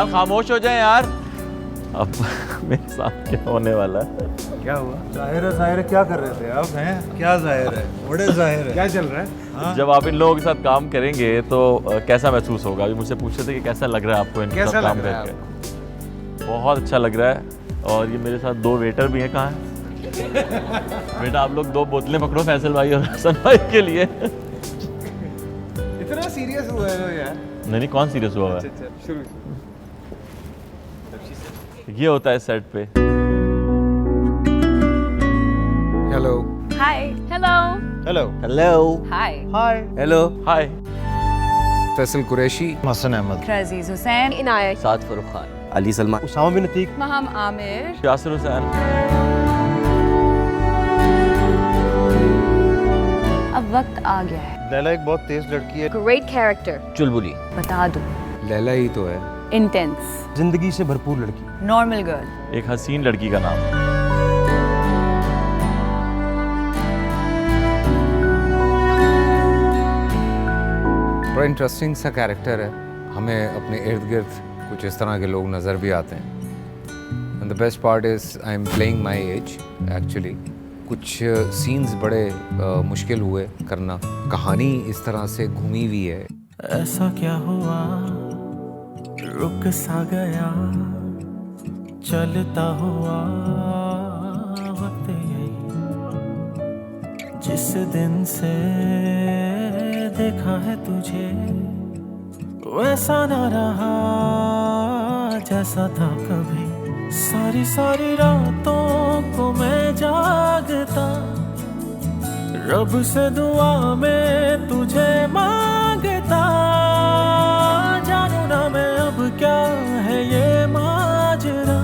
यार खामोश हो जाए यार। अब मेरे साथ क्या होने वाला है? क्या हुआ? जाहिर है क्या कर रहे थे आप? हैं क्या जाहिर है? बड़े जाहिर है, क्या चल रहा है? हाँ? जब आप इन लोगों के साथ काम करेंगे तो कैसा महसूस होगा? अभी मुझसे पूछ रहे थे कि कैसा लग रहा है आपको इनके साथ काम करके? बहुत अच्छा लग रहा है। और ये मेरे साथ 2 वेटर भी हैं। कहाँ हैं? बेटा आप लोग 2 बोतलें पकड़ो फैसल भाई और हसन भाई के लिए। इतना सीरियस हुआ है यार? नहीं कौन सीरियस हुआ है? शुरू। ये होता है सेट पे। Hello. Hi. Hello. Hello. Hello Hi. Hi. Hello hi. Faisal Qureshi, Hasan Ahmed, Raziz Hussain. Inayat, Saad Farrukh Khan, Ali Salman, Usama bin Atiq, Maham Amir. Yasir Hussain. अब वक्त आ गया है। लैला एक बहुत तेज लड़की है। great character, चुलबुली, बता दूं। लैला ही तो है। Intense. जिंदगी से भरपूर लड़की। Normal girl. एक हसीन लड़की का नाम। बड़ा इंटरेस्टिंग सा कैरेक्टर है। हमें अपने इर्द गिर्द कुछ इस तरह के लोग नज़र भी आते हैं। And the best part is I am playing my age actually. कुछ सीन्स बड़े मुश्किल हुए करना। कहानी इस तरह से घूमी हुई है। ऐसा क्या हुआ रुक सा गया चलता हुआ वक्त यही जिस दिन से देखा है तुझे वैसा ना रहा जैसा था कभी। सारी सारी रातों को मैं जागता रब से दुआ में तुझे मांगता। जानू ना मैं अब क्या है ये माजरा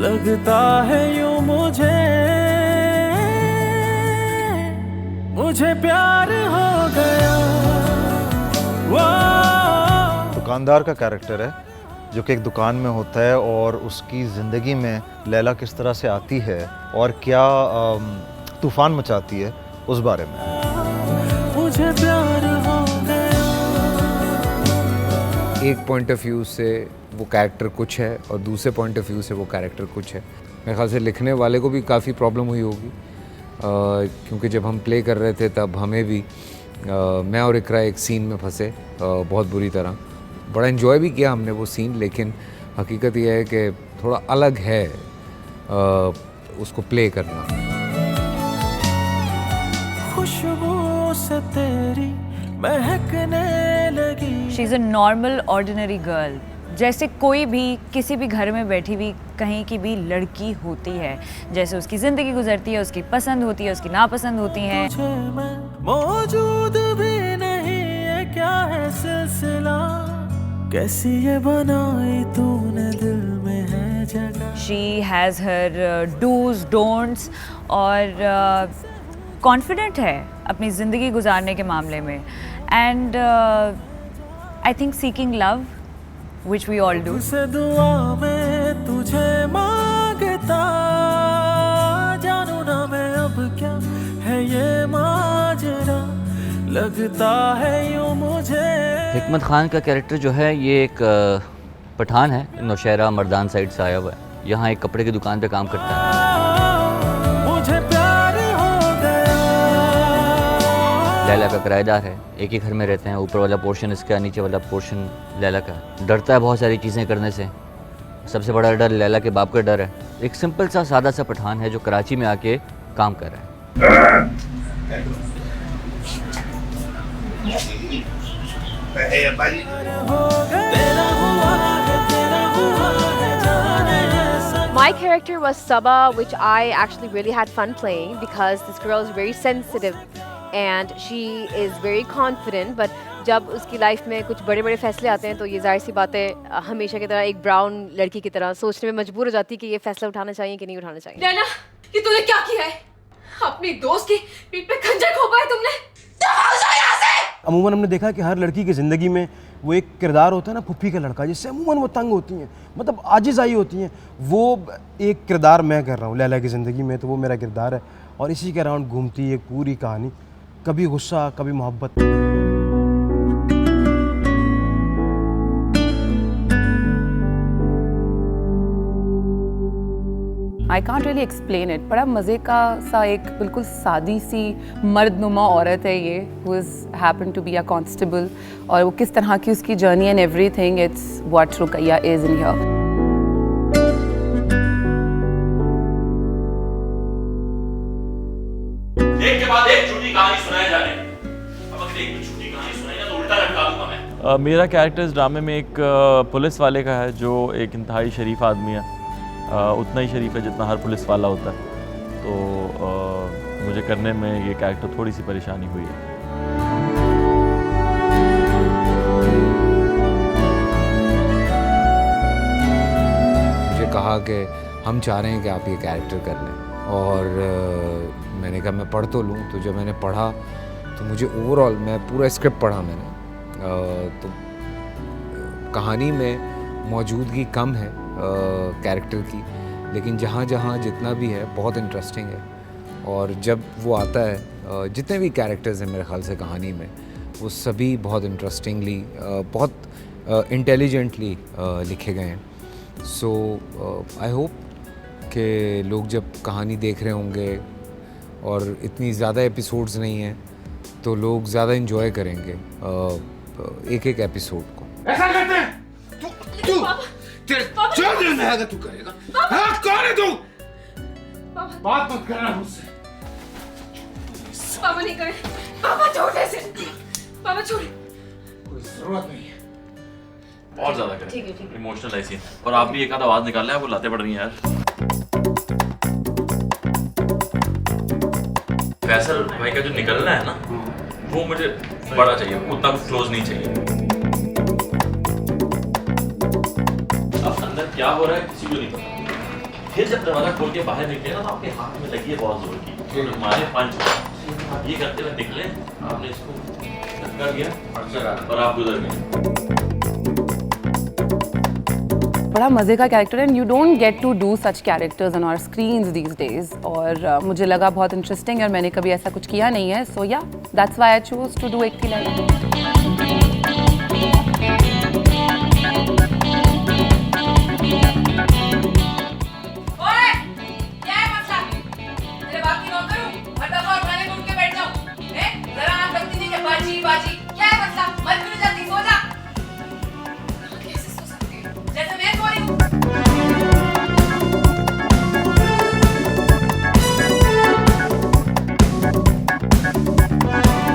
लगता है यूं मुझे प्यार हो गया। दुकानदार का कैरेक्टर है जो कि एक दुकान में होता है और उसकी ज़िंदगी में लैला किस तरह से आती है और क्या तूफान मचाती है उस बारे में। मुझे प्यार हो गया। एक पॉइंट ऑफ व्यू से वो कैरेक्टर कुछ है और दूसरे पॉइंट ऑफ व्यू से वो कैरेक्टर कुछ है। मेरे ख्याल से लिखने वाले को भी काफ़ी प्रॉब्लम हुई होगी क्योंकि जब हम प्ले कर रहे थे तब हमें भी मैं और इकरा एक सीन में फंसे बहुत बुरी तरह। बड़ा एंजॉय भी किया हमने वो सीन, लेकिन हकीकत यह है कि थोड़ा अलग है उसको प्ले करना। खुशबू से तेरी महकने लगी। She's a normal, ordinary girl. जैसे कोई भी किसी भी घर में बैठी हुई कहीं की भी लड़की होती है। जैसे उसकी ज़िंदगी गुजरती है, उसकी पसंद होती है, उसकी नापसंद होती हैं। तुझे मैं मौजूद भी नहीं है क्या है सिलसिला कैसी ये बनाई तूने दिल में है जगह। She has her do's, don'ts और कॉन्फिडेंट है अपनी ज़िंदगी गुजारने के मामले में। And I think seeking love which we all do. से दुआ में तुझे मांगता जानू ना मैं अब क्या है ये माजरा लगता है यूं मुझे। हिकमत खान का कैरेक्टर जो है ये एक पठान है, नौशहरा मर्दान साइड से आया हुआ है। यहाँ एक कपड़े की दुकान पे काम करता है। मुझे प्यार हो गया। लैला का किराएदार है, एक ही घर में रहते हैं। ऊपर वाला पोर्शन इसका, नीचे वाला पोर्शन लैला का। डरता है बहुत सारी चीज़ें करने से। सबसे बड़ा डर लैला के बाप का डर है। एक सिंपल सा सादा सा पठान है जो कराची में आके काम कर रहा है। My character was Saba, which I actually really had fun playing because this girl is very sensitive and she is very confident, but जब उसकी लाइफ में कुछ बड़े बड़े फैसले आते हैं तो ये जाहिर सी बात है हमेशा की तरह एक ब्राउन लड़की की तरह सोचने में मजबूर हो जाती है कि ये फैसला उठाना चाहिए कि नहीं उठाना चाहिए। नैना, ये तूने क्या किया है? अपनी दोस्त की पीठ पे खंजर घोंपा है तुमने। अमूमन हमने देखा कि हर लड़की की ज़िंदगी में वो एक किरदार होता है ना, फुफ्फी का लड़का, जिससे अमूमन वो तंग होती हैं, मतलब आजिज़ाई होती हैं। वो एक किरदार मैं कर रहा हूँ लैला की ज़िंदगी में, तो वो मेरा किरदार है और इसी के अराउंड घूमती है पूरी कहानी। कभी गुस्सा, कभी मोहब्बत। I can't really explain it. बड़ा मज़े का सा एक बिल्कुल सादी सी मर्दनुमा औरत है ये, who is happen to be a constable, और वो किस तरह की उसकी journey and everything, it's what Rukaiya is in here. एक के बाद एक झूठी कहानी सुनाए जा रहे हैं. अब अगर एक भी झूठी कहानी सुनाई ना तो उल्टा लटका दूंगा मैं. मेरा कैरेक्टर इस ड्रामे में एक पुलिस वाले का है जो एक इंतहाई शरीफ आदमी है. उतना ही शरीफ है जितना हर पुलिस वाला होता है. तो मुझे करने में ये कैरेक्टर थोड़ी सी परेशानी हुई है. मुझे कहा कि हम चाह रहे हैं कि आप ये कैरेक्टर कर लें, और मैंने कहा मैं पढ़ तो लूँ. तो जब मैंने पढ़ा तो मुझे ओवरऑल, मैं पूरा स्क्रिप्ट पढ़ा मैंने, तो कहानी में मौजूदगी कम है कैरेक्टर की, लेकिन जहाँ जहाँ जितना भी है बहुत इंटरेस्टिंग है. और जब वो आता है, जितने भी कैरेक्टर्स हैं मेरे ख्याल से कहानी में, वो सभी बहुत इंटरेस्टिंगली, बहुत इंटेलिजेंटली लिखे गए हैं. सो आई होप कि लोग जब कहानी देख रहे होंगे, और इतनी ज़्यादा एपिसोड्स नहीं हैं, तो लोग ज़्यादा इन्जॉय करेंगे एक एक एपिसोड को. ऐसा करते हैं तू तेरे जो दिल में है तू करेगा. हाँ, कौन है तू? बात मत करना मुझसे. पापा नहीं करे. पापा छोड़ ऐसे. पापा छोड़. कोई जरूरत नहीं है. बहुत ज्यादा कर. ठीक है. इमोशनल है सीन. और आप भी एक आध आवाज निकाल लें, आपको लाते पड़ रही हैं यार. फैसल भाई का जो निकलना है ना, वो मुझे बड़ा चाहिए, उतना क्लोज नहीं चाहिए. अब अंदर क्या हो रहा है किसी को नहीं पता. फिर जब दरवाजा खोल के बाहर निकले ना, तो आपके हाथ में लगी है बहुत जोर की, तो मारे पंच. आप ये करते हुए निकले, आपने इसको धक्का दिया और आप गुजर गए. बड़ा मज़े का कैरेक्टर है, and you don't get to do such characters on our screens these days. और मुझे लगा बहुत इंटरेस्टिंग, और मैंने कभी ऐसा कुछ किया नहीं है. सो या that's why I choose to do एक लैला.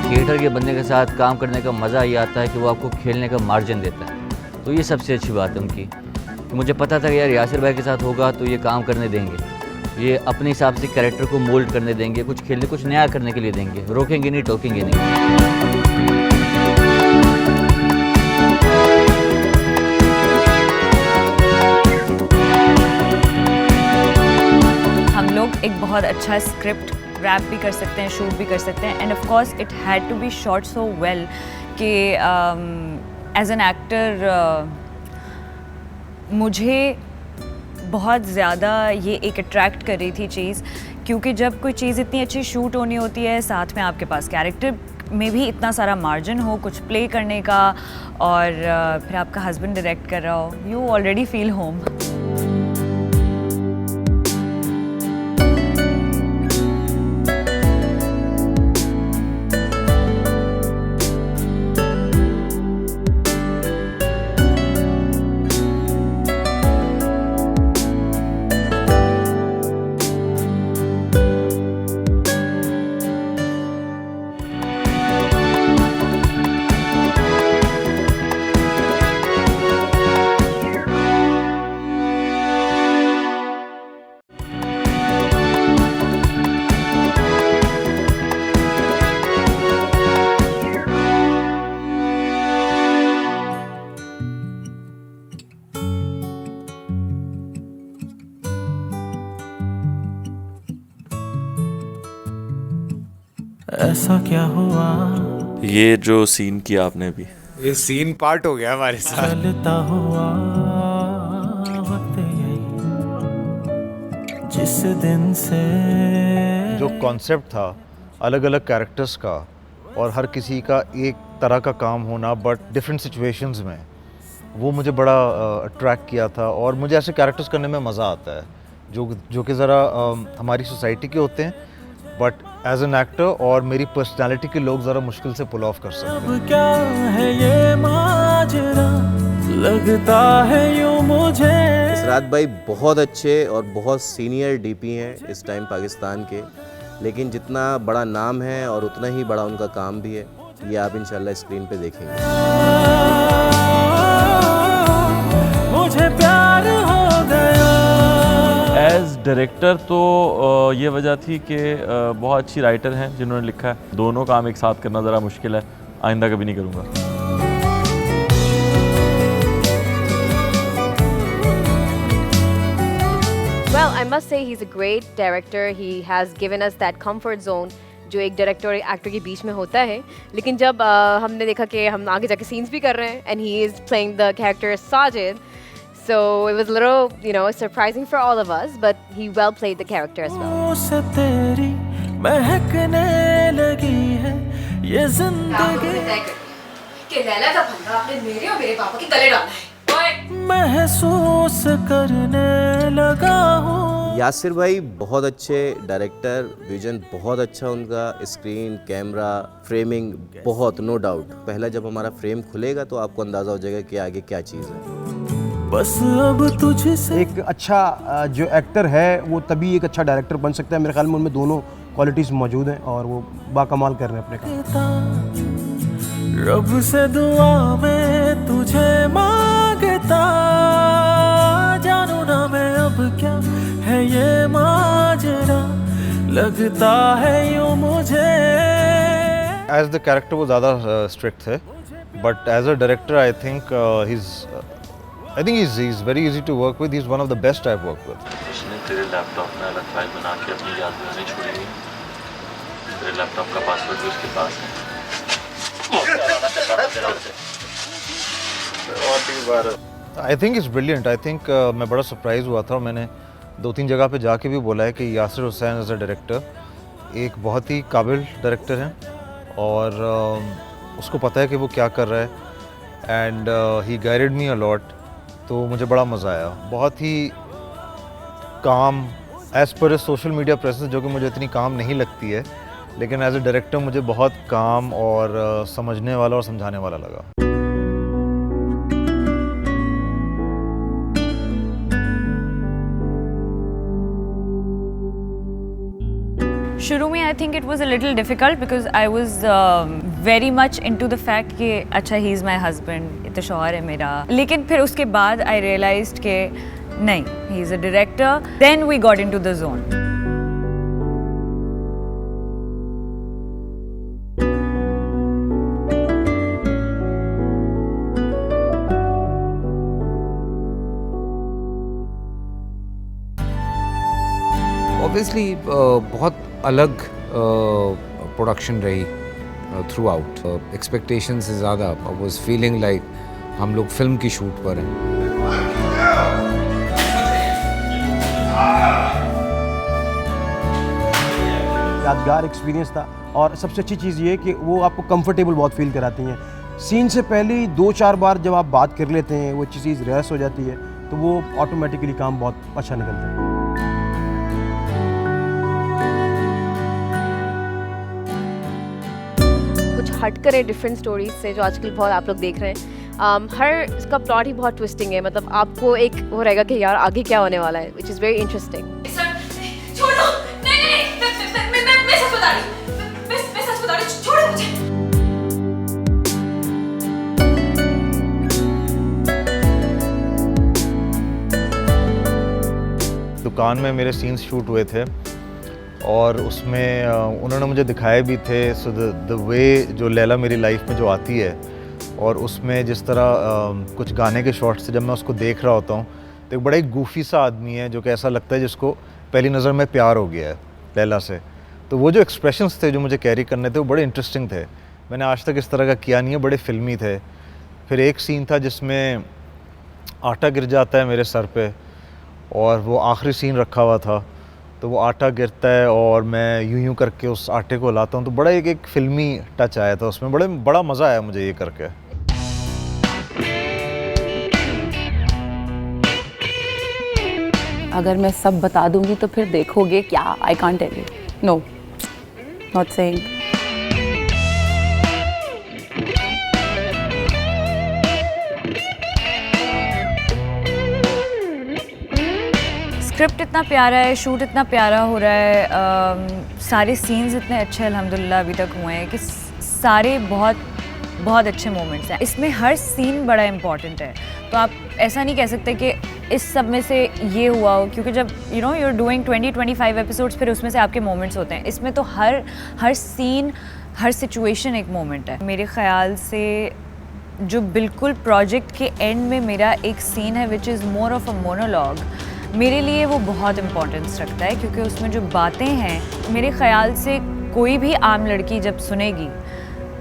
थिएटर के बंदे के साथ काम करने का मज़ा ये आता है कि वो आपको खेलने का मार्जिन देता है. तो ये सबसे अच्छी बात है उनकी. तो मुझे पता था कि यार यासिर भाई के साथ होगा तो ये काम करने देंगे, ये अपने हिसाब से कैरेक्टर को मोल्ड करने देंगे, कुछ खेलने, कुछ नया करने के लिए देंगे, रोकेंगे नहीं, टोकेंगे नहीं. हम लोग एक बहुत अच्छा स्क्रिप्ट रैप भी कर सकते हैं, शूट भी कर सकते हैं, and of course it had to be shot so well कि एज एन एक्टर मुझे बहुत ज़्यादा ये एक अट्रैक्ट कर रही थी चीज़, क्योंकि जब कोई चीज़ इतनी अच्छी शूट होनी होती है, साथ में आपके पास कैरेक्टर में भी इतना सारा मार्जिन हो कुछ प्ले करने का, और फिर आपका हस्बैंड डायरेक्ट कर रहा हो, यू ऑलरेडी फील होम. ऐसा क्या हुआ. ये जो सीन किया आपने अभी, ये सीन पार्ट हो गया हमारे साथ. चलता हुआ वक्त यही जिस दिन से जो कॉन्सेप्ट था अलग अलग कैरेक्टर्स का, और हर किसी का एक तरह का काम होना बट डिफरेंट सिचुएशंस में, वो मुझे बड़ा अट्रैक्ट किया था. और मुझे ऐसे कैरेक्टर्स करने में मज़ा आता है जो कि ज़रा हमारी सोसाइटी के होते हैं, बट एज एन एक्टर और मेरी पर्सनालिटी के लोग ज़रा मुश्किल से पुल ऑफ कर सकते हैं। अब क्या है ये माजरा, लगता है यूं मुझे। इसरात भाई बहुत अच्छे और बहुत सीनियर डीपी हैं इस टाइम पाकिस्तान के, लेकिन जितना बड़ा नाम है और उतना ही बड़ा उनका काम भी है, ये आप इंशाल्लाह स्क्रीन पे देखेंगे। मुझे प्यार हो गया। एज डायरेक्टर तो ये वजह थी कि बहुत अच्छी राइटर हैं जिन्होंने लिखा है। दोनों काम एक साथ करना ज़रा मुश्किल है, आइंदा कभी नहीं करूँगा। Well, I must say he's a great director. He has given us that comfort zone जो एक डायरेक्टर और एक्टर के बीच में होता है। लेकिन जब हमने देखा कि हम आगे जाके सीन्स भी कर रहे हैं and he is playing the character Sajid, so it was a little, you know, surprising for all of us, but he well played the character as well. से तेरी महकने लगी है ये जिंदगी, कि लैला का फंदा आपने मेरे और मेरे पापा के गले डालना है। महसूस करने लगा हूँ। यासिर भाई बहुत अच्छे डायरेक्टर, विजन बहुत अच्छा उनका, स्क्रीन, कैमरा, फ्रेमिंग बहुत, नो डाउट। पहला जब हमारा फ्रेम खुलेगा तो आपको अंदाज़ा हो जाएगा कि आगे क्या चीज़ है। बस अब तुझसे एक अच्छा जो एक्टर है वो तभी एक अच्छा डायरेक्टर बन सकता है। मेरे ख्याल में उनमें दोनों क्वालिटीज़ मौजूद हैं और वो बाकमाल कर रहे हैं अपने काम। रब से दुआ में तुझे मांगता, जानू ना मैं अब क्या है ये माजरा, लगता है यूं मुझे। एज द कैरेक्टर वो ज़्यादा स्ट्रिक्ट थे, but as a director I think he's very easy to work with. He's one of the best I've worked with. इसने तेरे लैपटॉप में अलग फाइल बना के अपनी याद में नहीं छोड़ेगी। तेरे लैपटॉप का पासवर्ड भी उसके पास है। I think is brilliant. I think मैं बड़ा सरप्राइज़ हुआ था और मैंने 2-3 जगह पे जाके भी बोला है कि Yasir Hussain as a director एक बहुत ही काबिल डायरेक्टर हैं और उसको पता है कि वो क्या कर रहा है and he guided me a lot. तो मुझे बड़ा मज़ा आया। बहुत ही काम as per social media presence जो कि मुझे इतनी काम नहीं लगती है, लेकिन एज अ डायरेक्टर मुझे बहुत काम और समझने वाला और समझाने वाला लगा। शुरू में I think it was a little difficult because I was very much into the fact कि अच्छा ही इज़ माय हस्बैंड, तो शौहर है मेरा। लेकिन फिर उसके बाद आई रियलाइज्ड कि नहीं, he is a director. Then we got into the zone. Obviously बहुत अलग प्रोडक्शन रही थ्रू आउट। एक्सपेक्टेशन से ज़्यादा आई वाज फीलिंग लाइक हम लोग फिल्म की शूट पर हैं। यादगार एक्सपीरियंस था और सबसे अच्छी चीज़ ये कि वो आपको कंफर्टेबल बहुत फील कराती हैं। सीन से पहले ही 2-4 बार जब आप बात कर लेते हैं, वो अच्छी चीज़ रिहर्स हो जाती है, तो वो ऑटोमेटिकली काम बहुत अच्छा निकलता है। हट करें डिफरेंट स्टोरीज से जो आजकल बहुत आप लोग देख रहे हैं। हर इसका प्लॉट ही बहुत ट्विस्टिंग है, मतलब आपको एक वो रहेगा कि यार आगे क्या होने वाला है, विच इज़ वेरी इंटरेस्टिंग। छोड़ो, नहीं, मैं सच बता रही हूँ, मैं सच बता रही हूँ, छोड़ो मुझे। दुकान में मेरे सीन्स शूट हुए थे और उसमें उन्होंने मुझे दिखाए भी थे। सो द वे जो लैला मेरी लाइफ में जो आती है और उसमें जिस तरह कुछ गाने के शॉट्स से जब मैं उसको देख रहा होता हूँ तो एक बड़ा ही गूफी सा आदमी है जो कि ऐसा लगता है जिसको पहली नज़र में प्यार हो गया है लैला से। तो वो जो एक्सप्रेशंस थे जो मुझे कैरी करने थे वो बड़े इंटरेस्टिंग थे। मैंने आज तक इस तरह का किया नहीं है, बड़े फिल्मी थे। फिर एक सीन था जिसमें आटा गिर जाता है मेरे सर पे और वो आखिरी सीन रखा हुआ था, तो वो आटा गिरता है और मैं यूं करके उस आटे को लाता हूँ, तो बड़ा एक फिल्मी टच आया था उसमें। बड़ा मज़ा आया मुझे ये करके। अगर मैं सब बता दूंगी तो फिर देखोगे क्या, I can't tell you, no, not saying. Script इतना प्यारा है, शूट इतना प्यारा हो रहा है, सारे सीन्स इतने अच्छे अल्हम्दुलिल्लाह अभी तक हुए हैं कि सारे बहुत बहुत अच्छे मोमेंट्स हैं। इसमें हर सीन बड़ा इम्पॉर्टेंट है, तो आप ऐसा नहीं कह सकते कि इस सब में से ये हुआ हो, क्योंकि जब यू आर डूइंग 20-25 एपिसोड्स फिर उसमें से आपके मोमेंट्स होते हैं। इसमें तो हर सीन, हर सिचुएशन एक मोमेंट है। मेरे ख़्याल से जो बिल्कुल प्रोजेक्ट के एंड में मेरा एक सीन है which is more of a monologue, मेरे लिए वो बहुत इम्पोर्टेंस रखता है, क्योंकि उसमें जो बातें हैं मेरे ख़्याल से कोई भी आम लड़की जब सुनेगी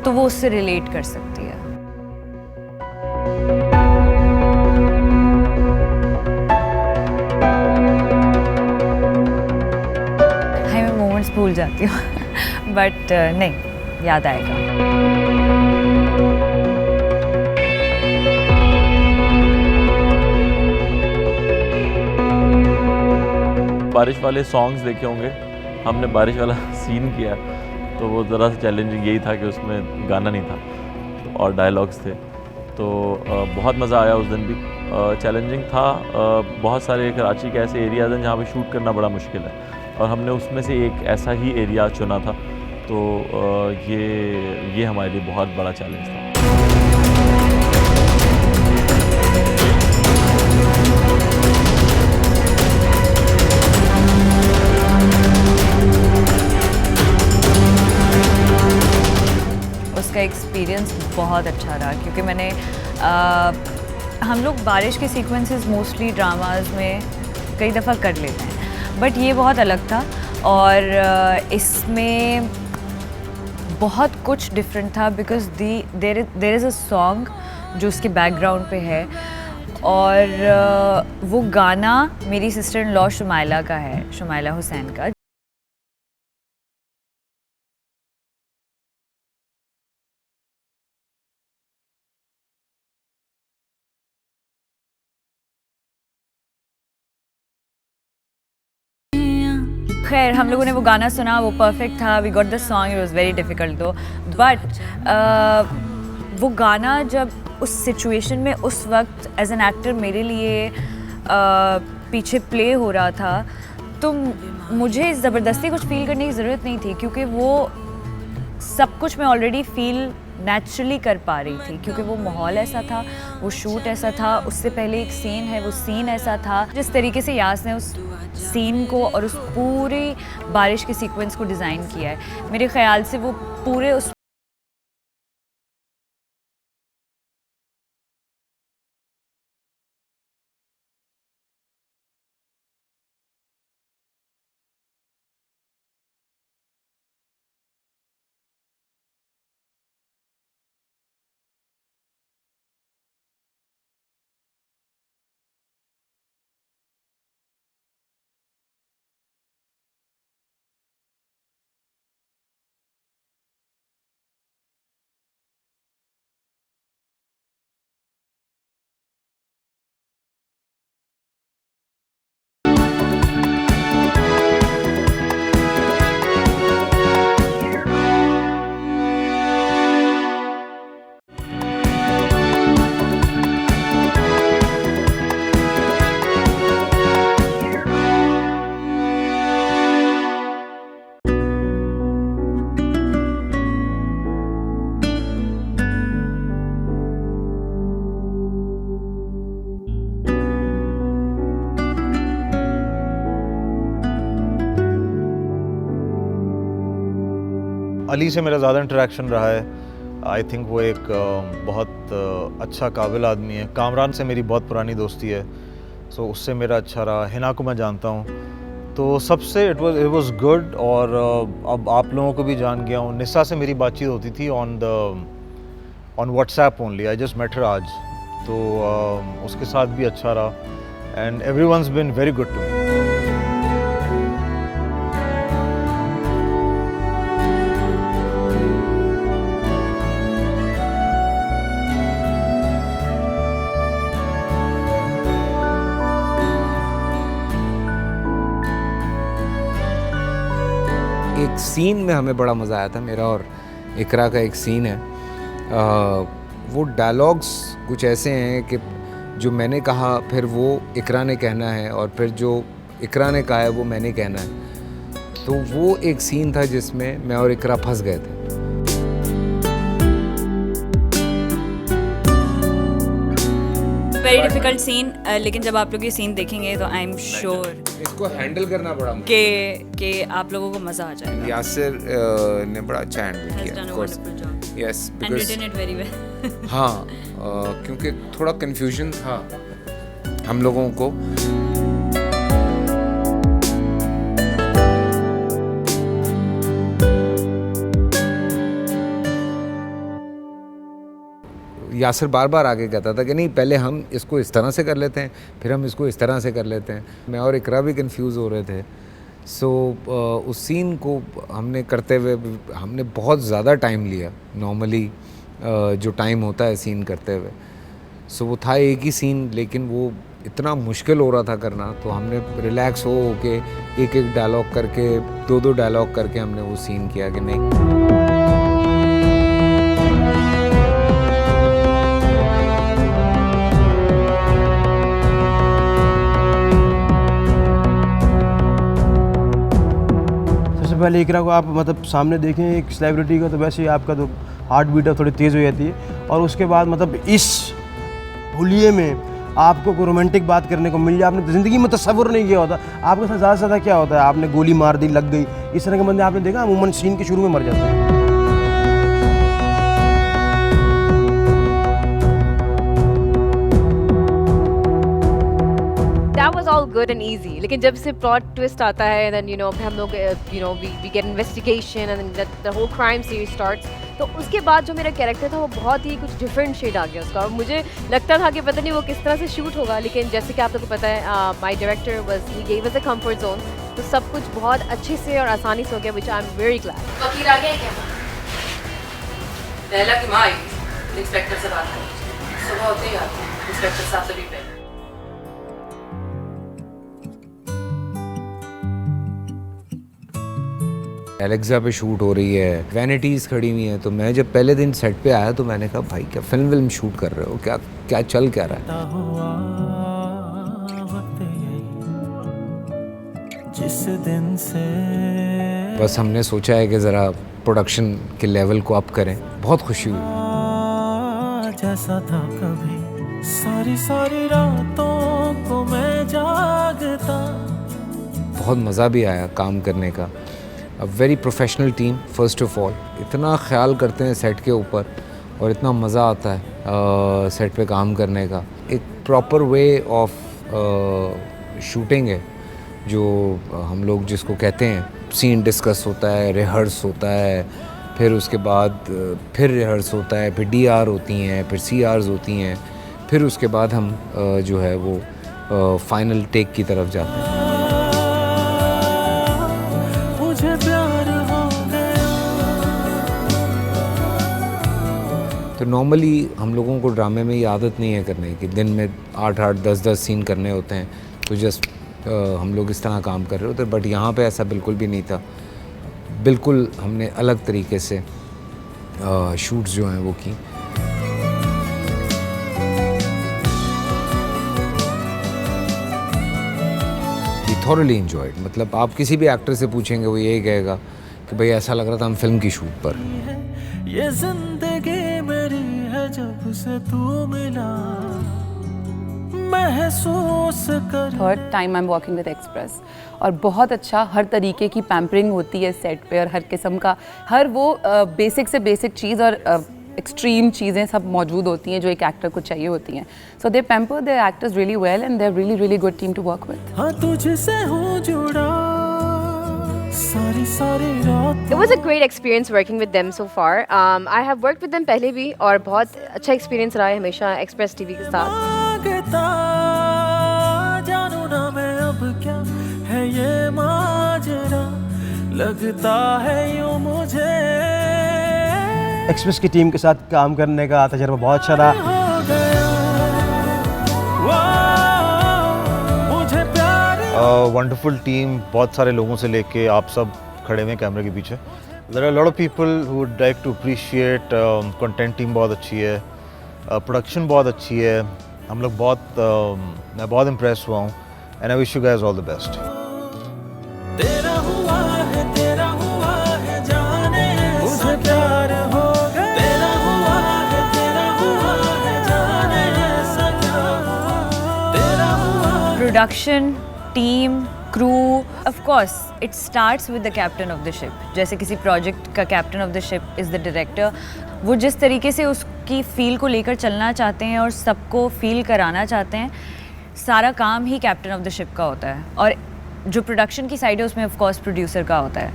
तो वो उससे रिलेट कर सकती है। हाय, मैं मोमेंट्स भूल जाती हूँ बट नहीं, याद आएगा। बारिश वाले सॉन्ग्स देखे होंगे, हमने बारिश वाला सीन किया, तो वो ज़रा सा चैलेंजिंग यही था कि उसमें गाना नहीं था और डायलॉग्स थे, तो बहुत मज़ा आया उस दिन भी। चैलेंजिंग था, बहुत सारे कराची के ऐसे एरियाज़ हैं जहाँ पे शूट करना बड़ा मुश्किल है, और हमने उसमें से एक ऐसा ही एरिया चुना था, तो ये हमारे लिए बहुत बड़ा चैलेंज था। उसका एक्सपीरियंस बहुत अच्छा रहा, क्योंकि मैंने हम लोग बारिश के सीक्वेंसेस मोस्टली ड्रामाज में कई दफ़ा कर लेते हैं, बट ये बहुत अलग था और इसमें बहुत कुछ डिफरेंट था, because there is a song जो उसके बैकग्राउंड पे है, और वो गाना मेरी सिस्टर इन लॉ शुमाइला का है, शुमाइला हुसैन का। खैर, हम लोगों ने वो गाना सुना, वो परफेक्ट था, we got the song, it was very difficult though, but वो गाना जब उस सिचुएशन में उस वक्त एज एन एक्टर मेरे लिए पीछे प्ले हो रहा था, तो मुझे ज़बरदस्ती कुछ फ़ील करने की ज़रूरत नहीं थी, क्योंकि वो सब कुछ मैं ऑलरेडी फ़ील नेचुरली कर पा रही थी, क्योंकि वो माहौल ऐसा था, वो शूट ऐसा था, उससे पहले एक सीन है, वो सीन ऐसा था। जिस तरीके से यास ने उस सीन को और उस पूरी बारिश के सीक्वेंस को डिज़ाइन किया है, मेरे ख़्याल से वो पूरे उस अली से मेरा ज़्यादा इंटरेक्शन रहा है। आई थिंक वो एक बहुत अच्छा काबिल आदमी है। कामरान से मेरी बहुत पुरानी दोस्ती है, सो उससे मेरा अच्छा रहा। हिना को मैं जानता हूँ, तो सबसे इट वाज गुड। और अब आप लोगों को भी जान गया हूँ। निसा से मेरी बातचीत होती थी on WhatsApp only. I just met her आज, तो उसके साथ भी अच्छा रहा। And everyone's been very good to me. Scene में हमें बड़ा मज़ा आया था। मेरा और इकरा का एक सीन है, वो डायलॉग्स कुछ ऐसे हैं कि जो मैंने कहा फिर वो इकरा ने कहना है, और फिर जो इकरा ने कहा है वो मैंने कहना है। तो वो एक सीन था जिसमें मैं और इकरा फंस गए थे। वेरी डिफिकल्ट सीन, लेकिन जब आप लोग ये सीन देखेंगे तो आई एम श्योर इसको हैंडल करना बड़ा कि आप लोगों को मज़ा आ जाएगा। यासिर ने बड़ा अच्छा हैंडल Has किया, done a of course. wonderful job Yes, and because written it very well. हाँ, क्योंकि थोड़ा कंफ्यूजन था हम लोगों को। यासिर बार बार आगे कहता था कि नहीं पहले हम इसको इस तरह से कर लेते हैं, फिर हम इसको इस तरह से कर लेते हैं। मैं और इकरा भी कंफ्यूज हो रहे थे। सो उस सीन को हमने करते हुए हमने बहुत ज़्यादा टाइम लिया नॉर्मली जो टाइम होता है सीन करते हुए। सो वो था एक ही सीन, लेकिन वो इतना मुश्किल हो रहा था करना, तो हमने रिलैक्स हो के एक एक डायलॉग करके, दो दो डायलॉग करके हमने वो सीन किया कि नहीं। सबसे पहले इकरा को आप मतलब सामने देखें एक सेलिब्रिटी का, तो वैसे ही आपका तो हार्ट बीट थोड़ी तेज़ हो जाती है। और उसके बाद मतलब इस हुलिये में आपको कोई रोमांटिक बात करने को मिल जाए, आपने ज़िंदगी में तस्वुर नहीं किया होता। आपके साथ ज़्यादा से ज़्यादा क्या होता है, आपने गोली मार दी, लग गई, इस तरह के बंदे आपने देखा अमूमन सीन के शुरू में मर जाते हैं। That was all good and easy. लेकिन जब से plot twist आता है, then you know हम लोग we get investigation and then the whole crime series starts. तो उसके बाद जो मेरा कैरेक्टर था वो बहुत ही कुछ डिफरेंट शेड आ गया उसका, और मुझे लगता था कि पता नहीं वो किस तरह से शूट होगा। लेकिन जैसे कि आप लोगों को पता है my director was he gave us a comfort zone, तो सब कुछ बहुत अच्छे से और आसानी से हो गया, which I am very glad. वकील आ गए क्या? लैला की माँ आई, इंस्पेक्टर से बात करी, सुबह होते ही आते हैं इंस्पेक्टर साहब से भी पहले। एलेक्सा पे शूट हो रही है, वैनिटीज़ खड़ी हुई हैं। तो मैं जब पहले दिन सेट पे आया तो मैंने कहा भाई क्या फिल्म शूट कर रहे हो, क्या क्या चल क्या रहा है। जिस दिन से बस हमने सोचा है कि ज़रा प्रोडक्शन के लेवल को अप करें। बहुत खुशी हुई। जैसा था कभी सारी सारी रातों को मैं जागता। बहुत मज़ा भी आया काम करने का। A very professional team first of all, इतना ख्याल करते हैं सेट के ऊपर और इतना मज़ा आता है सेट पे काम करने का। एक प्रॉपर वे ऑफ शूटिंग है जो हम लोग जिसको कहते हैं, सीन डिस्कस होता है, रिहर्स होता है, फिर उसके बाद फिर रिहर्स होता है, फिर डीआर होती हैं, फिर सीआरस होती हैं, फिर उसके बाद हम जो है वो फाइनल टेक की तरफ जाते हैं। मुझे प्यार हो गया। तो नॉर्मली हम लोगों को ड्रामे में ये आदत नहीं है करने की, दिन में 8-8 10-10 सीन करने होते हैं, तो जस्ट हम लोग इस तरह काम कर रहे होते। बट यहाँ पे ऐसा बिल्कुल भी नहीं था। बिल्कुल हमने अलग तरीके से शूट्स जो हैं वो की। We thoroughly enjoyed. मतलब आप किसी भी एक्टर से पूछेंगे वो यही कहेगा कि भाई ऐसा लग रहा था हम फिल्म की शूट पर। ये जिंदगी मेरी है जब से तू मिला, महसूस कर। Third time I am working with express, और बहुत अच्छा हर तरीके की पैम्परिंग होती है सेट पे, और हर किस्म का हर वो बेसिक से बेसिक चीज़ और एक्सट्रीम चीज़ें सब मौजूद होती हैं जो एक एक्टर को चाहिए होती हैं। So they pamper their actors really well and they are really really good team to work with. हाँ तुझसे हूँ जुड़ा सारी सारी रात। It was a great experience working with them so far. I have worked with them पहले भी, और बहुत अच्छा एक्सपीरियंस रहा है हमेशा एक्सप्रेस टीवी के साथ। मांगता जानू ना मैं अब क्या है ये माजरा, लगता है यूं मुझे। एक्सप्रेस की टीम के साथ काम करने का तजर्बा बहुत अच्छा रहा। हो गया, वाह, मुझे प्यार। वंडरफुल टीम, बहुत सारे लोगों से लेके आप सब खड़े हुए हैं कैमरे के पीछे. There are a lot of people who would like to appreciate content team बहुत अच्छी है, production बहुत अच्छी है, हम लोग मैं बहुत impressed हुआ हूँ and I wish you guys all the best. तेरा हुआ है जाने मुझे प्यार हो गया. तेरा हुआ है जाने ऐसा क्या हुआ. तेरा हुआ. Production team crew, of course it starts with the captain of the ship. जैसे किसी प्रोजेक्ट का captain of the ship is the director. वो जिस तरीके से उसकी फील को लेकर चलना चाहते हैं और सबको फील कराना चाहते हैं, सारा काम ही कैप्टन ऑफ द शिप का होता है. और जो प्रोडक्शन की साइड है उसमें ऑफ कोर्स प्रोड्यूसर का होता है.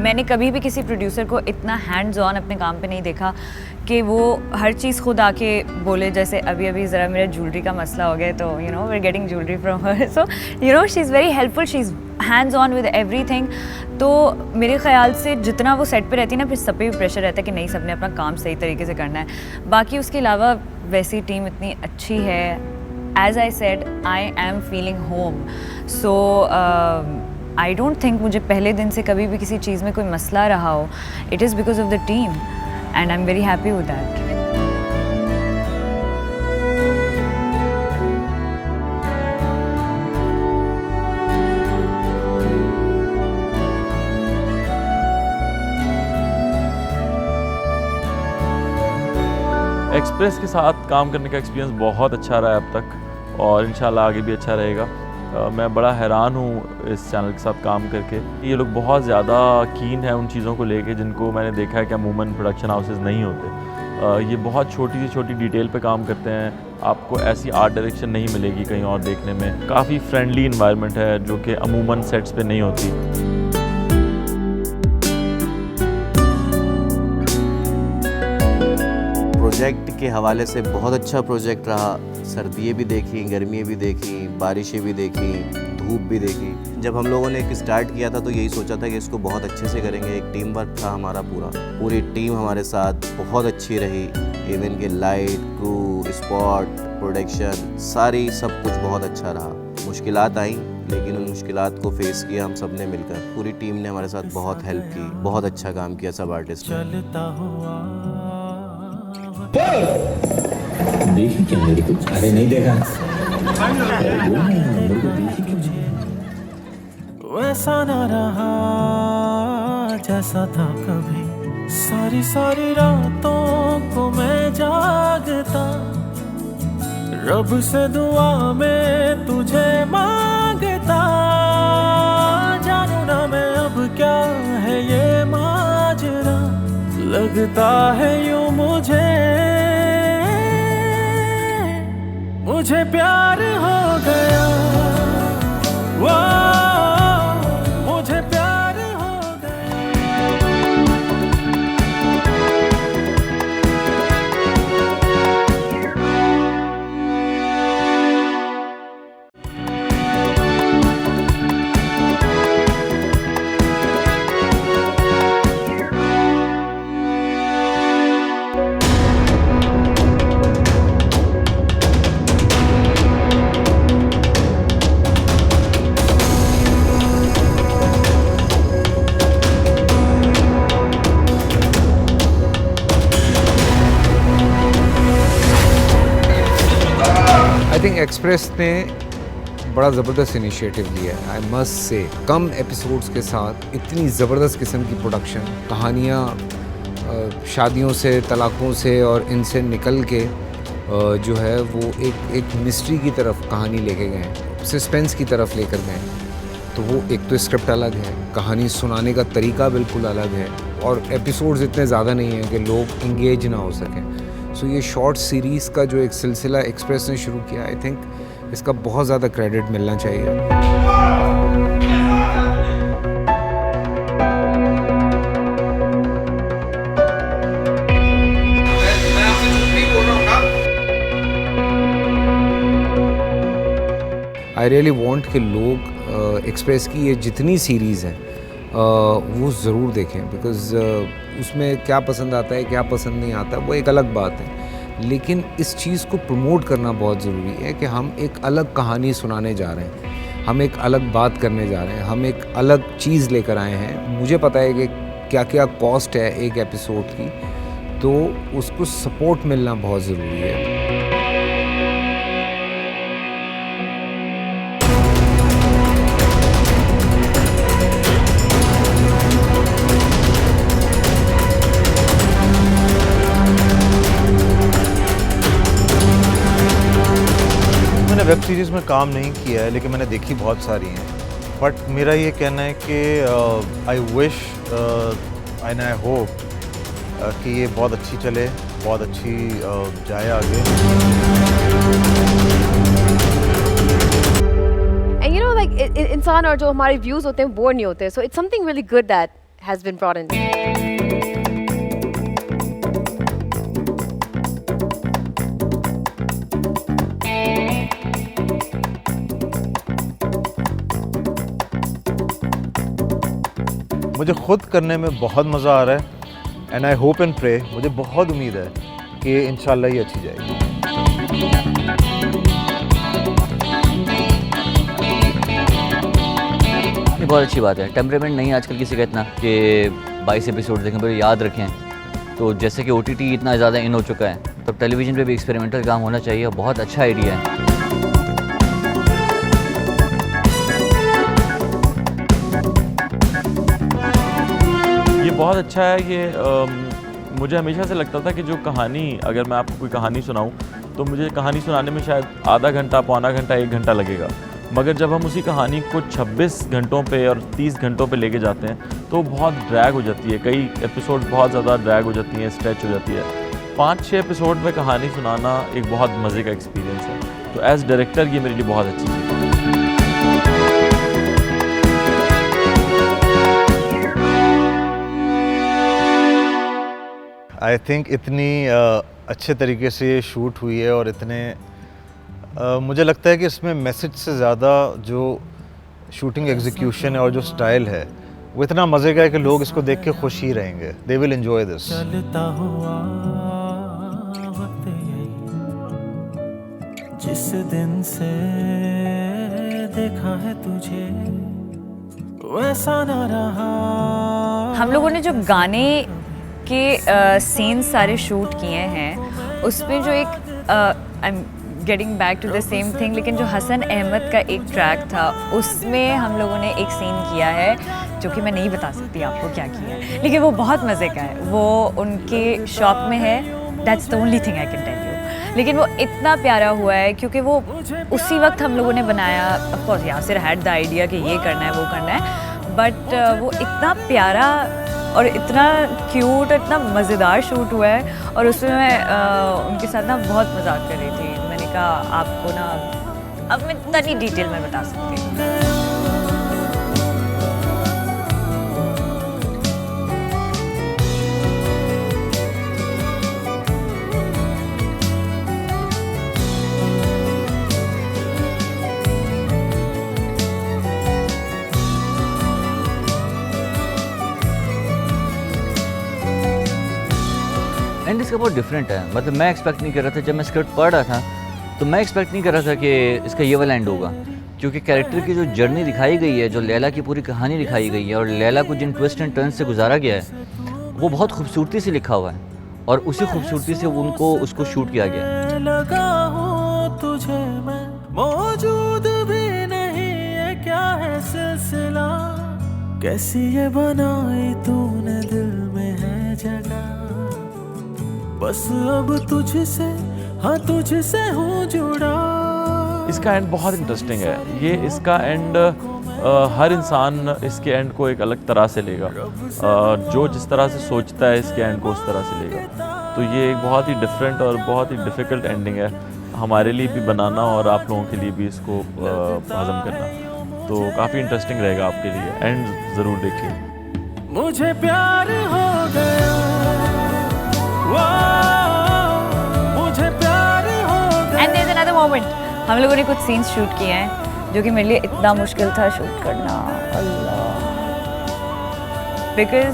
मैंने कभी भी किसी प्रोड्यूसर को इतना हैंड्स ऑन अपने काम पे नहीं देखा कि वो हर चीज़ खुद आके बोले. जैसे अभी ज़रा मेरा ज्वेलरी का मसला हो गया तो we are getting jewellery from her, so she is very helpful, she is hands on with everything. तो मेरे ख्याल से जितना वो सेट पे रहती है ना, फिर सब पे भी प्रेशर रहता है कि नहीं सबने अपना काम सही तरीके से करना है. बाकी उसके अलावा वैसी टीम इतनी अच्छी है. As I said, I am feeling home. So I don't think मुझे पहले दिन से कभी भी किसी चीज़ में कोई मसला रहा हो. It is because of the team and I am very happy with that. Express के साथ काम करने का एक्सपीरियंस बहुत अच्छा रहा है अब तक और इंशाल्लाह आगे भी अच्छा रहेगा. मैं बड़ा हैरान हूँ इस चैनल के साथ काम करके. ये लोग बहुत ज़्यादा कीन है उन चीज़ों को लेके जिनको मैंने देखा है कि अमूमन प्रोडक्शन हाउसेस नहीं होते. ये बहुत छोटी से छोटी डिटेल पे काम करते हैं. आपको ऐसी आर्ट डायरेक्शन नहीं मिलेगी कहीं और देखने में. काफ़ी फ्रेंडली इन्वायरमेंट है जो कि अमूमन सेट्स पे नहीं होती. प्रोजेक्ट के हवाले से बहुत अच्छा प्रोजेक्ट रहा. सर्दियाँ भी देखी, गर्मियाँ भी देखी, बारिशें भी देखी, धूप भी देखी. जब हम लोगों ने एक स्टार्ट किया था तो यही सोचा था कि इसको बहुत अच्छे से करेंगे. एक टीम वर्क था हमारा पूरी टीम हमारे साथ बहुत अच्छी रही. इवन के लाइट, क्रू, स्पॉट, प्रोडक्शन, सब कुछ बहुत अच्छा रहा. मुश्किलात आई लेकिन उन मुश्किलात को फेस किया हम सब ने मिलकर. पूरी टीम ने हमारे साथ बहुत हेल्प की. बहुत अच्छा काम किया सब आर्टिस्ट ने. चलता हुआ देखी क्या मेरी कुछ? अरे नहीं देखा. वैसा ना रहा जैसा था कभी. सारी रातों को मैं जागता, रब से दुआ में तुझे मांगता. जानू ना मैं अब क्या है ये माजरा. लगता है यूं मुझे प्यार हो गया. मुझे प्यार हो गया. आई थिंक एक्सप्रेस ने बड़ा ज़बरदस्त इनिशिएटिव लिया है. I must say come episodes के साथ इतनी ज़बरदस्त किस्म की प्रोडक्शन, कहानियाँ शादियों से, तलाक़ों से और इनसे निकल के जो है वो एक मिस्ट्री की तरफ कहानी लेके गए, सस्पेंस की तरफ लेकर गए. तो वो एक तो स्क्रिप्ट अलग है, कहानी सुनाने का तरीका बिल्कुल अलग है और एपिसोड्स इतने ज़्यादा नहीं हैं कि लोग इंगेज ना हो सकें. सो ये शॉर्ट सीरीज़ का जो एक सिलसिला एक्सप्रेस ने शुरू किया, आई थिंक इसका बहुत ज़्यादा क्रेडिट मिलना चाहिए. आई रियली वॉन्ट कि लोग एक्सप्रेस की ये जितनी सीरीज़ हैं वो ज़रूर देखें. बिकॉज़ उसमें क्या पसंद आता है, क्या पसंद नहीं आता, वो एक अलग बात है. लेकिन इस चीज़ को प्रमोट करना बहुत ज़रूरी है कि हम एक अलग कहानी सुनाने जा रहे हैं. हम एक अलग बात करने जा रहे हैं, हम एक अलग चीज़ लेकर आए हैं। मुझे पता है कि क्या क्या कॉस्ट है एक एपिसोड की, तो उसको सपोर्ट मिलना बहुत ज़रूरी है। मैंने वेब सीरीज़ में काम नहीं किया है, लेकिन मैंने देखी बहुत सारी हैं। बट मेरा ये कहना है कि I wish and I hope कि ये बहुत अच्छी चले, बहुत अच्छी जाए आगे। And you know, like इंसान और जो हमारे views होते हैं बोर नहीं होते, so it's something really good that has been brought in. मुझे खुद करने में बहुत मज़ा आ रहा है and I hope and pray, मुझे बहुत उम्मीद है कि इंशाल्लाह ये अच्छी जाएगी। ये बहुत अच्छी बात है। टेम्परामेंट नहीं आजकल किसी का इतना कि 22 एपिसोड देखें, पर याद रखें। तो जैसे कि OTT इतना ज़्यादा इन हो चुका है, तो टेलीविज़न पे भी एक्सपेरिमेंटल काम होना चाहिए और बहुत अच्छा आइडिया है। ये बहुत अच्छा है। ये मुझे हमेशा से लगता था कि जो कहानी, अगर मैं आपको कोई कहानी सुनाऊं तो मुझे कहानी सुनाने में शायद आधा घंटा, पौना घंटा, 1 घंटा लगेगा। मगर जब हम उसी कहानी को 26 घंटों पे और 30 घंटों पे लेके जाते हैं तो बहुत ड्रैग हो जाती है। कई एपिसोड बहुत ज़्यादा ड्रैग हो जाती हैं, स्ट्रेच हो जाती है। 5-6 एपिसोड में कहानी सुनाना एक बहुत मज़े का एक्सपीरियंस है। तो एज़ डायरेक्टर ये मेरे लिए बहुत अच्छी चीज़ है। आई थिंक इतनी अच्छे तरीके से ये शूट हुई है और इतने मुझे लगता है कि इसमें मैसेज से ज़्यादा जो शूटिंग एग्जीक्यूशन है और जो स्टाइल है वो इतना मज़े का है कि लोग इसको देख के खुश ही रहेंगे। They will enjoy this. चलता हुआ वक्त यही, जिस दिन से देखा है तुझे वैसा ना रहा। हम लोगों ने जो गाने के सीन सारे शूट किए हैं उसमें जो एक I am getting back to the same thing, लेकिन जो हसन अहमद का एक ट्रैक था उसमें हम लोगों ने एक सीन किया है जो कि मैं नहीं बता सकती आपको क्या किया है, लेकिन वो बहुत मज़े का है। वो उनके शॉप में है, that's the only thing I can tell you. लेकिन वो इतना प्यारा हुआ है क्योंकि वो उसी वक्त हम लोगों ने बनाया। Of course Yasir had the idea कि ये करना है, वो करना है, बट वो इतना प्यारा और इतना क्यूट, इतना मज़ेदार शूट हुआ है। और उसमें मैं उनके साथ ना बहुत मजाक कर रही थी। मैंने कहा आपको ना अब मैं इतना नहीं डिटेल में बता सकती। एंड इसका बहुत डिफरेंट है। मतलब मैं एक्सपेक्ट नहीं कर रहा था, जब मैं स्क्रिप्ट पढ़ रहा था तो मैं एक्सपेक्ट नहीं कर रहा था कि इसका ये वाला एंड होगा, क्योंकि कैरेक्टर की जो जर्नी दिखाई गई है, जो लैला की पूरी कहानी दिखाई गई है और लैला को जिन ट्विस्ट एंड टर्न से गुजारा गया है वो बहुत खूबसूरती से लिखा हुआ है और उसी खूबसूरती से उनको उसको शूट किया गया है। लगा हूँ तुझे मैं, मौजूद भी नहीं है क्या है सिलसिला, कैसी ये बनाई तूने दिल में है जगह, बस अब तुझसे, हाँ तुझसे हूँ जुड़ा। इसका एंड बहुत इंटरेस्टिंग है। ये इसका एंड हर इंसान इसके एंड को एक अलग तरह से लेगा। जो जिस तरह से सोचता है इसके एंड को उस तरह से लेगा। तो ये एक बहुत ही डिफरेंट और बहुत ही डिफ़िकल्ट एंडिंग है हमारे लिए भी बनाना और आप लोगों के लिए भी इसको हज़म करना। तो काफ़ी इंटरेस्टिंग रहेगा आपके लिए, एंड ज़रूर देखिए। मुझे प्यार हो गया, मुझे प्यार हो गया। And there is another moment, हम लोगों ने कुछ सीन्स शूट किए हैं जो कि मेरे लिए इतना मुश्किल था शूट करना, अल्लाह, because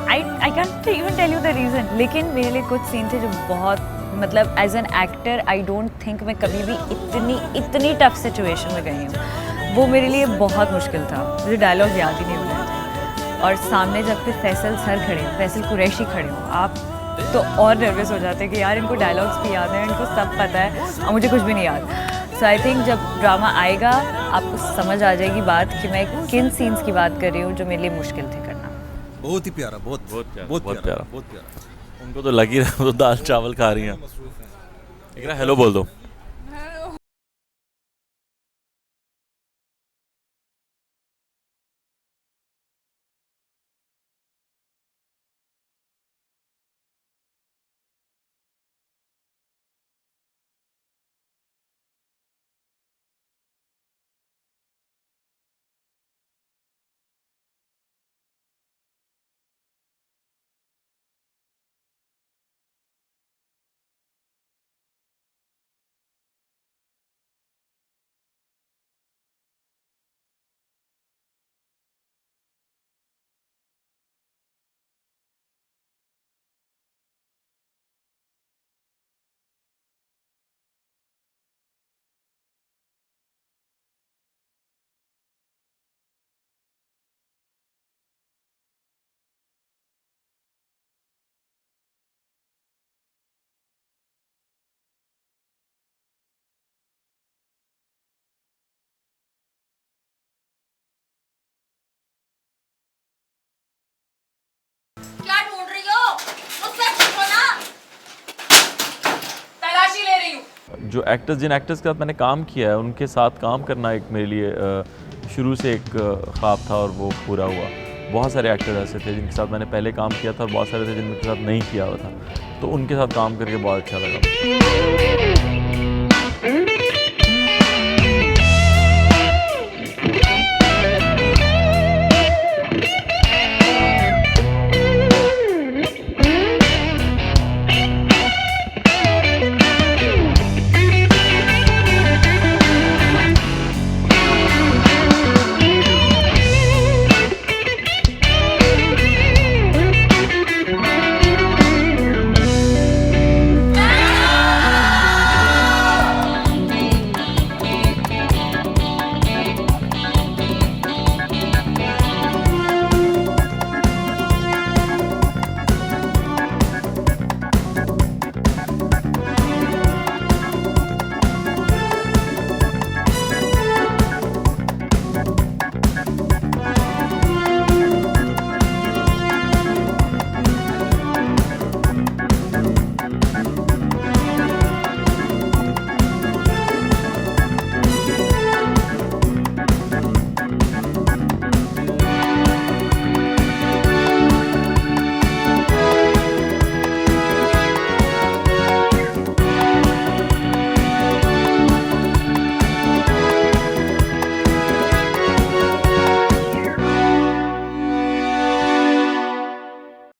I can't even tell you the reason, लेकिन मेरे लिए कुछ सीन थे जो बहुत मतलब as an actor I don't think मैं कभी भी इतनी टफ सिचुएशन में गई हूँ। वो मेरे लिए बहुत मुश्किल था, मुझे डायलॉग याद ही नहीं हो रहे थे। और सामने जब फिर फैसल सर खड़े हो, फैसल कुरैशी खड़े हो, आप तो और नर्वस हो जाते हैं कि यार इनको डायलॉग्स भी याद हैं, इनको सब पता है और मुझे कुछ भी नहीं याद। सो आई थिंक जब ड्रामा आएगा आपको समझ आ जाएगी बात कि मैं किन सीन्स की बात कर रही हूँ जो मेरे लिए मुश्किल थे करना। बहुत ही प्यारा, बहुत प्यारा। उनको तो लगी रहा, तो दाल चावल खा रही हैं। इकरा हेलो बोल दो। क्या ढूंढ रही हो? मुझसे पूछो ना। तलाशी ले रही हूँ। जो एक्टर्स, जिन एक्टर्स के साथ मैंने काम किया है, उनके साथ काम करना एक मेरे लिए शुरू से एक ख्वाब था और वो पूरा हुआ। बहुत सारे एक्टर्स ऐसे थे जिनके साथ मैंने पहले काम किया था और बहुत सारे थे जिनके साथ नहीं किया हुआ था, तो उनके साथ काम करके बहुत अच्छा लगा।